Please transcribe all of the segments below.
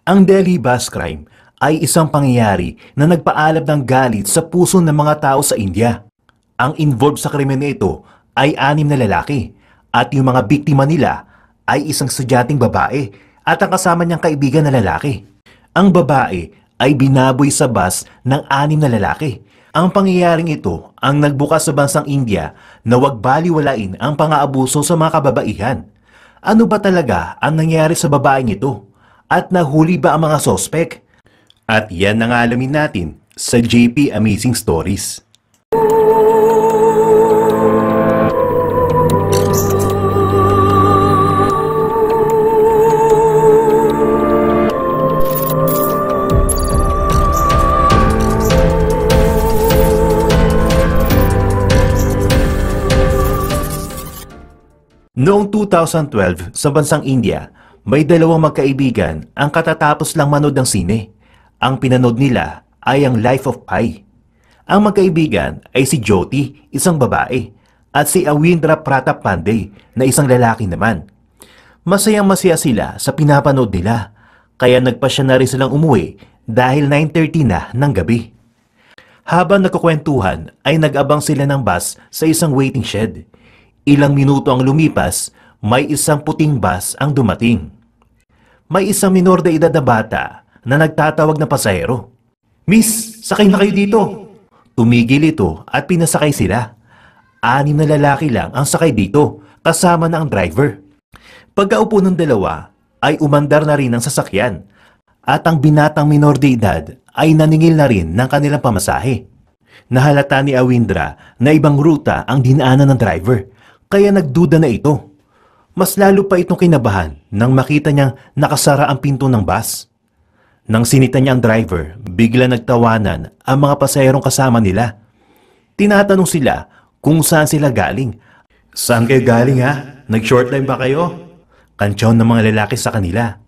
Ang Delhi bus crime ay isang pangyayari na nagpaalab ng galit sa puso ng mga tao sa India. Ang involved sa krimen na ito ay 6 na lalaki at yung mga biktima nila ay isang estudyanteng babae at ang kasama niyang kaibigan na lalaki. Ang babae ay binaboy sa bus ng 6 na lalaki. Ang pangyayaring ito ang nagbukas sa bansang India na huwag baliwalain ang pang-aabuso sa mga kababaihan. Ano ba talaga ang nangyari sa babaeng ito? At nahuli ba ang mga sospek? At yan ang alamin natin sa JP Amazing Stories. Noong 2012 sa bansang India, may 2 magkaibigan ang katatapos lang manood ng sine. Ang pinanood nila ay ang Life of Pi. Ang magkaibigan ay si Jyoti, isang babae, at si Awindra Pratap Pandey na isang lalaki naman. Masayang-masaya sila sa pinapanood nila, kaya nagpasya na rin silang umuwi dahil 9:30 na ng gabi. Habang nagkukwentuhan ay nag-abang sila ng bus sa isang waiting shed. Ilang minuto ang lumipas, may isang puting bus ang dumating. May isang minor de edad na bata na nagtatawag na pasahero. "Miss, sakay na kayo dito." Tumigil ito at pinasakay sila. 6 na lalaki lang ang sakay dito, kasama na ang driver. Pagkaupo ng dalawa ay umandar na rin ang sasakyan at ang binatang minor de edad ay naningil na rin ng kanilang pamasahe. Nahalata ni Awindra na ibang ruta ang dinaanan ng driver, kaya nagduda na ito. Mas lalo pa itong kinabahan nang makita niyang nakasara ang pinto ng bus. Nang sinita niya ang driver, bigla nagtawanan ang mga pasaherong kasama nila. Tinatanong sila kung saan sila galing. "Saan kayo galing ha? Nag-short time ba kayo?" Kantsaw ng mga lalaki sa kanila.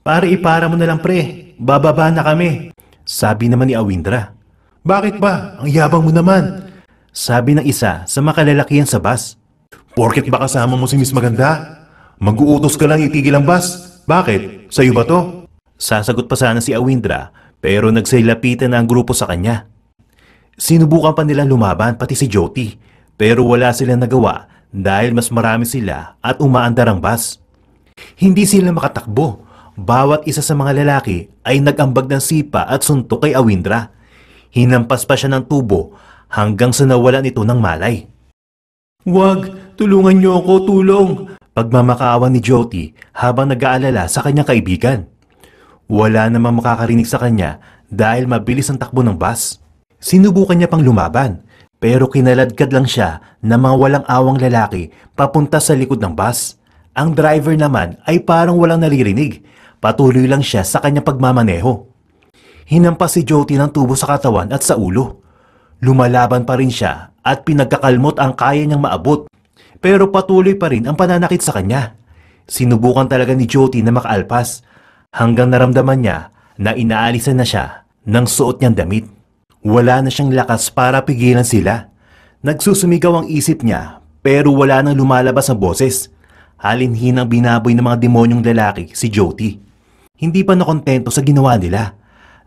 "Pare, ipara mo na lang pre, bababa na kami," sabi naman ni Awindra. "Bakit ba? Ang yabang mo naman," sabi ng isa sa mga kalalakihan sa bus. "Porket ba kasama mo si Miss Maganda? Mag-uutos ka lang itigil ang bus. Bakit? Sa'yo ba to?" Sasagot pa sana si Awindra pero nagsailapitan na ang grupo sa kanya. Sinubukan pa nilang lumaban pati si Jyoti pero wala silang nagawa dahil mas marami sila at umaandar ang bus. Hindi sila makatakbo. Bawat isa sa mga lalaki ay nag-ambag ng sipa at suntok kay Awindra. Hinampas pa siya ng tubo hanggang sa nawalan ito ng malay. "Wag! Tulungan niyo ako! Tulong!" Pagmamakaawa ni Jyoti habang nag-aalala sa kanyang kaibigan. Wala namang makakarinig sa kanya dahil mabilis ang takbo ng bus. Sinubukan niya pang lumaban pero kinaladkad lang siya ng mga walang awang lalaki papunta sa likod ng bus. Ang driver naman ay parang walang naririnig. Patuloy lang siya sa kanyang pagmamaneho. Hinampas si Jyoti ng tubo sa katawan at sa ulo. Lumalaban pa rin siya at pinagkakalmot ang kaya niyang maabot. Pero patuloy pa rin ang pananakit sa kanya. Sinubukan talaga ni Jyoti na makaalpas hanggang naramdaman niya na inaalisan na siya ng suot niyang damit. Wala na siyang lakas para pigilan sila. Nagsusumigaw ang isip niya pero wala nang lumalabas ang boses. Halinhinang binaboy ng mga demonyong lalaki si Jyoti. Hindi pa nakontento sa ginawa nila.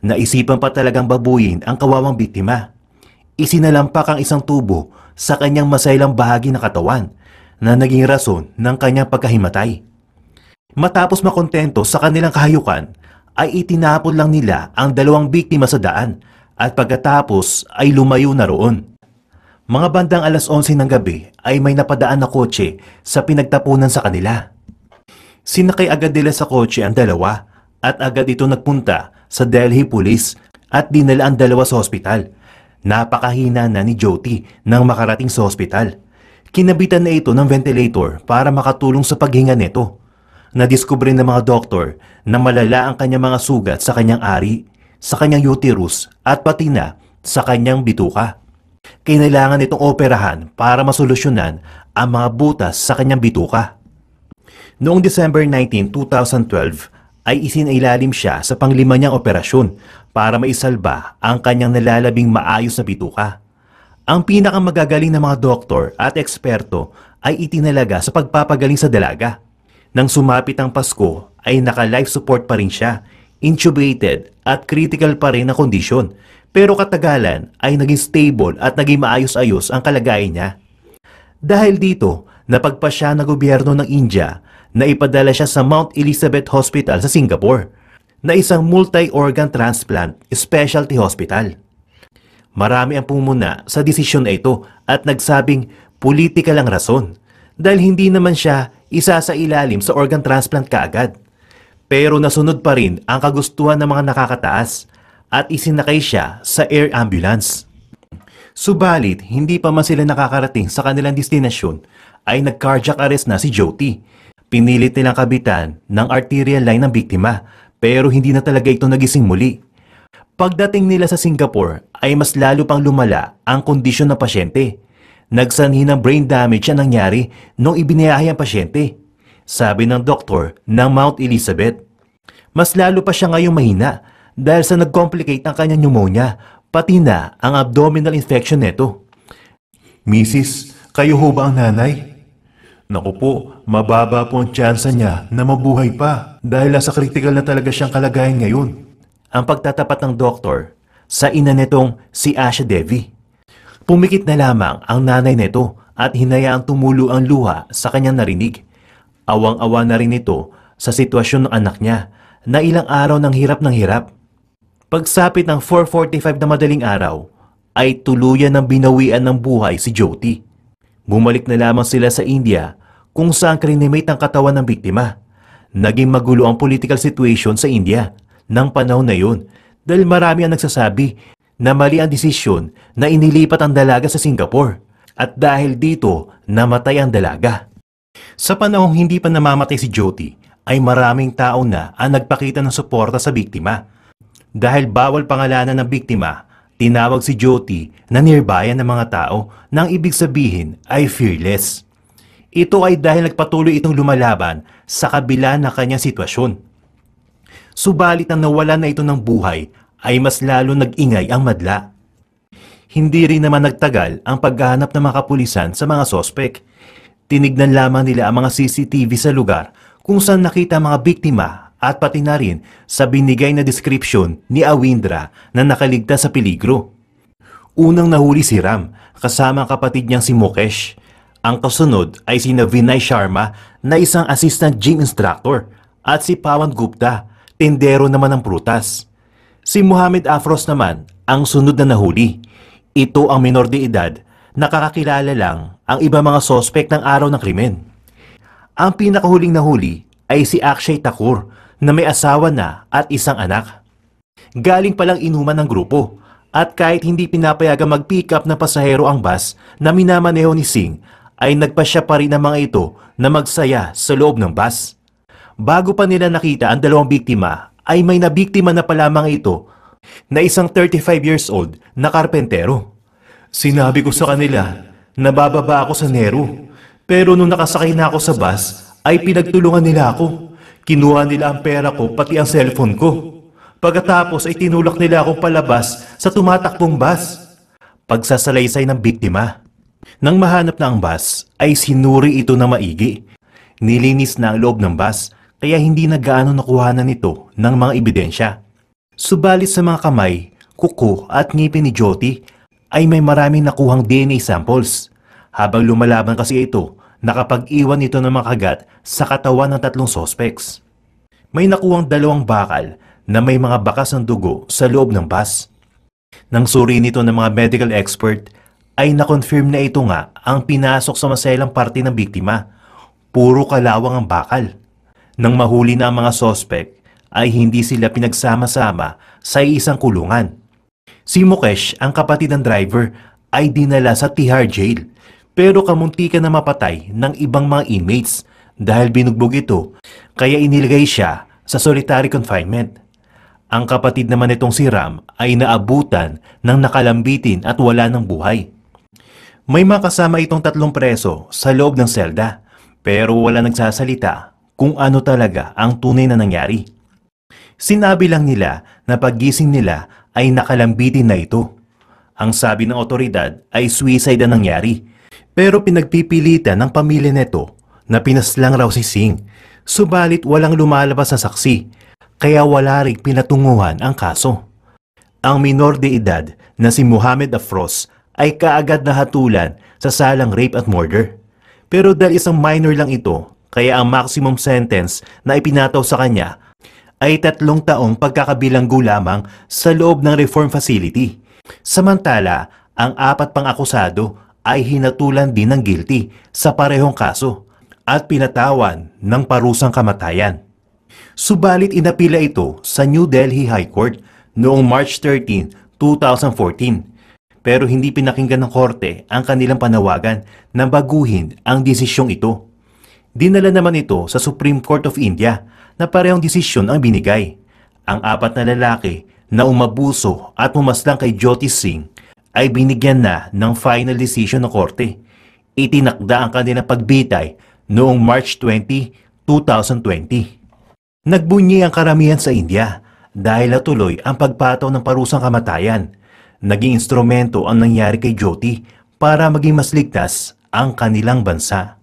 Naisipan pa talagang babuyin ang kawawang biktima. Isinalampak ang isang tubo sa kanyang masailang bahagi ng katawan na naging rason ng kanyang pagkahimatay. Matapos makontento sa kanilang kahayukan, ay itinapon lang nila ang 2 biktima sa daan at pagkatapos ay lumayo na roon. Mga bandang 11:00 ng gabi ay may napadaan na kotse sa pinagtapunan sa kanila. Sinakay agad nila sa kotse ang 2 at agad ito nagpunta sa Delhi Police at dinala ang 2 sa ospital. Napakahina na ni Jyoti nang makarating sa ospital. Kinabitan na ito ng ventilator para makatulong sa paghinga nito. Nadiskubre ng mga doktor na malala ang kanyang mga sugat sa kanyang ari, sa kanyang uterus at pati na sa kanyang bituka. Kailangan itong operahan para masolusyonan ang mga butas sa kanyang bituka. Noong December 19, 2012 ay isinailalim siya sa pang-5 niyang operasyon para maisalba ang kanyang nalalabing maayos na bituka. Ang pinakamagagaling na mga doktor at eksperto ay itinalaga sa pagpapagaling sa dalaga. Nang sumapit ang Pasko ay naka-life support pa rin siya, intubated at critical pa rin na kondisyon. Pero katagalan ay naging stable at naging maayos-ayos ang kalagayan niya. Dahil dito, napagpasya ng gobyerno ng India na ipadala siya sa Mount Elizabeth Hospital sa Singapore na isang multi-organ transplant specialty hospital. Marami ang pumuna sa desisyon na ito at nagsabing politikal ang rason dahil hindi naman siya isa sa ilalim sa organ transplant kaagad. Pero nasunod pa rin ang kagustuhan ng mga nakakataas at isinakay siya sa air ambulance. Subalit, hindi pa man sila nakakarating sa kanilang destinasyon ay nag-cardiac arrest na si Jyoti. Pinilit nilang kabitan ng arterial line ng biktima pero hindi na talaga ito nagising muli. Pagdating nila sa Singapore ay mas lalo pang lumala ang kondisyon ng pasyente. Nagsanhi ng brain damage ang nangyari nung ibinayahe ang pasyente, sabi ng doktor ng Mount Elizabeth. Mas lalo pa siya ngayong mahina dahil sa nag-complicate ang kanyang pneumonia, pati na ang abdominal infection nito. Mrs., kayo ho ba ang nanay? Naku po, mababa po ang tsansa niya na mabuhay pa dahil nasa critical na talaga siyang kalagayan ngayon. Ang pagtatapat ng doktor sa ina nitong si Asha Devi. Pumikit na lamang ang nanay nito at hinayaang tumulo ang luha sa kanyang narinig. Awang-awa na rin ito sa sitwasyon ng anak niya na ilang araw ng hirap. Pagsapit ng 4:45 na madaling araw, ay tuluyan ng binawian ng buhay si Jyoti. Bumalik na lamang sila sa India kung saan krinimate ang katawan ng biktima. Naging magulo ang political situation sa India ng panahon na yun dahil marami ang nagsasabi na mali ang desisyon na inilipat ang dalaga sa Singapore at dahil dito namatay ang dalaga. Sa panahong hindi pa namamatay si Jyoti ay maraming tao na ang nagpakita ng suporta sa biktima. Dahil bawal pangalanan ng biktima, tinawag si Jyoti na nirbayan ng mga tao nang ibig sabihin ay fearless. Ito ay dahil nagpatuloy itong lumalaban sa kabila ng kanyang sitwasyon. Subalit ang nawalan na ito ng buhay ay mas lalo nag-ingay ang madla. Hindi rin naman nagtagal ang paghahanap ng mga kapulisan sa mga sospek. Tinignan lamang nila ang mga CCTV sa lugar kung saan nakita ang mga biktima at pati na rin sa binigay na description ni Awindra na nakaligtas sa peligro. Unang nahuli si Ram kasama ang kapatid niyang si Mukesh. Ang kasunod ay si Vinay Sharma na isang assistant gym instructor at si Pawan Gupta, tendero naman ng prutas. Si Muhammad Afros naman ang sunod na nahuli. Ito ang minor de edad, nakakakilala lang ang iba mga sospek ng araw ng krimen. Ang pinakahuling nahuli ay si Akshay Thakur na may asawa na at isang anak. Galing palang inuman ng grupo at kahit hindi pinapayagang mag-pick up ng pasahero ang bus na minamaneho ni Singh ay nagpasya pa rin ang mga ito na magsaya sa loob ng bus. Bago pa nila nakita ang dalawang biktima ay may nabiktima na pala mga ito na isang 35 years old na karpentero. Sinabi ko sa kanila na bababa ako sa Nehru pero nung nakasakay na ako sa bus ay pinagtulungan nila ako. Kinuha nila ang pera ko pati ang cellphone ko. Pagkatapos ay tinulak nila akong palabas sa tumatakbong bus. Pagsasalaysay ng biktima. Nang mahanap na ang bus ay sinuri ito na maigi. Nilinis na ang loob ng bus kaya hindi na gaano nakuhanan nito ng mga ebidensya. Subalit sa mga kamay, kuko at ngipin ni Jyoti ay may maraming nakuhang DNA samples. Habang lumalaban kasi ito, nakapag-iwan ito ng mga kagat sa katawan ng tatlong suspects. May nakuhang 2 bakal na may mga bakas ng dugo sa loob ng bus. Nang suri nito ng mga medical expert, ay nakonfirm na ito nga ang pinasok sa maselang parte ng biktima. Puro kalawang ang bakal. Nang mahuli na ang mga suspect, ay hindi sila pinagsama-sama sa isang kulungan. Si Mukesh, ang kapatid ng driver, ay dinala sa Tihar Jail. Pero kamuntikan na mapatay ng ibang mga inmates dahil binugbog ito kaya inilagay siya sa solitary confinement. Ang kapatid naman nitong si Ram ay naabutan ng nakalambitin at wala ng buhay. May mga kasama itong 3 preso sa loob ng selda pero wala nagsasalita kung ano talaga ang tunay na nangyari. Sinabi lang nila na paggising nila ay nakalambitin na ito. Ang sabi ng otoridad ay suicide ang nangyari. Pero pinagpipilitan ng pamilya nito na pinaslang raw si Singh, subalit walang lumalabas na saksi. kaya wala ring pinatunguhan ang kaso. Ang minor de edad na si Mohamed Afros ay kaagad nahatulan sa salang rape at murder. Pero dahil isang minor lang ito, kaya ang maximum sentence na ipinataw sa kanya ay 3 taong pagkakabilanggo lamang sa loob ng reform facility. Samantala, ang 4 pang akusado ay hinatulan din ng guilty sa parehong kaso at pinatawan ng parusang kamatayan. Subalit inapila ito sa New Delhi High Court noong March 13, 2014. Pero hindi pinakinggan ng korte ang kanilang panawagan na baguhin ang desisyong ito. Dinala naman ito sa Supreme Court of India na parehong desisyon ang binigay. Ang 4 na lalaki na umabuso at pumaslang kay Jyoti Singh ay binigyan na ng final decision ng korte. Itinakda ang kanilang pagbitay noong March 20, 2020. Nagbunyi ang karamihan sa India dahil natuloy ang pagpataw ng parusang kamatayan. Naging instrumento ang nangyari kay Jyoti para maging mas ligtas ang kanilang bansa.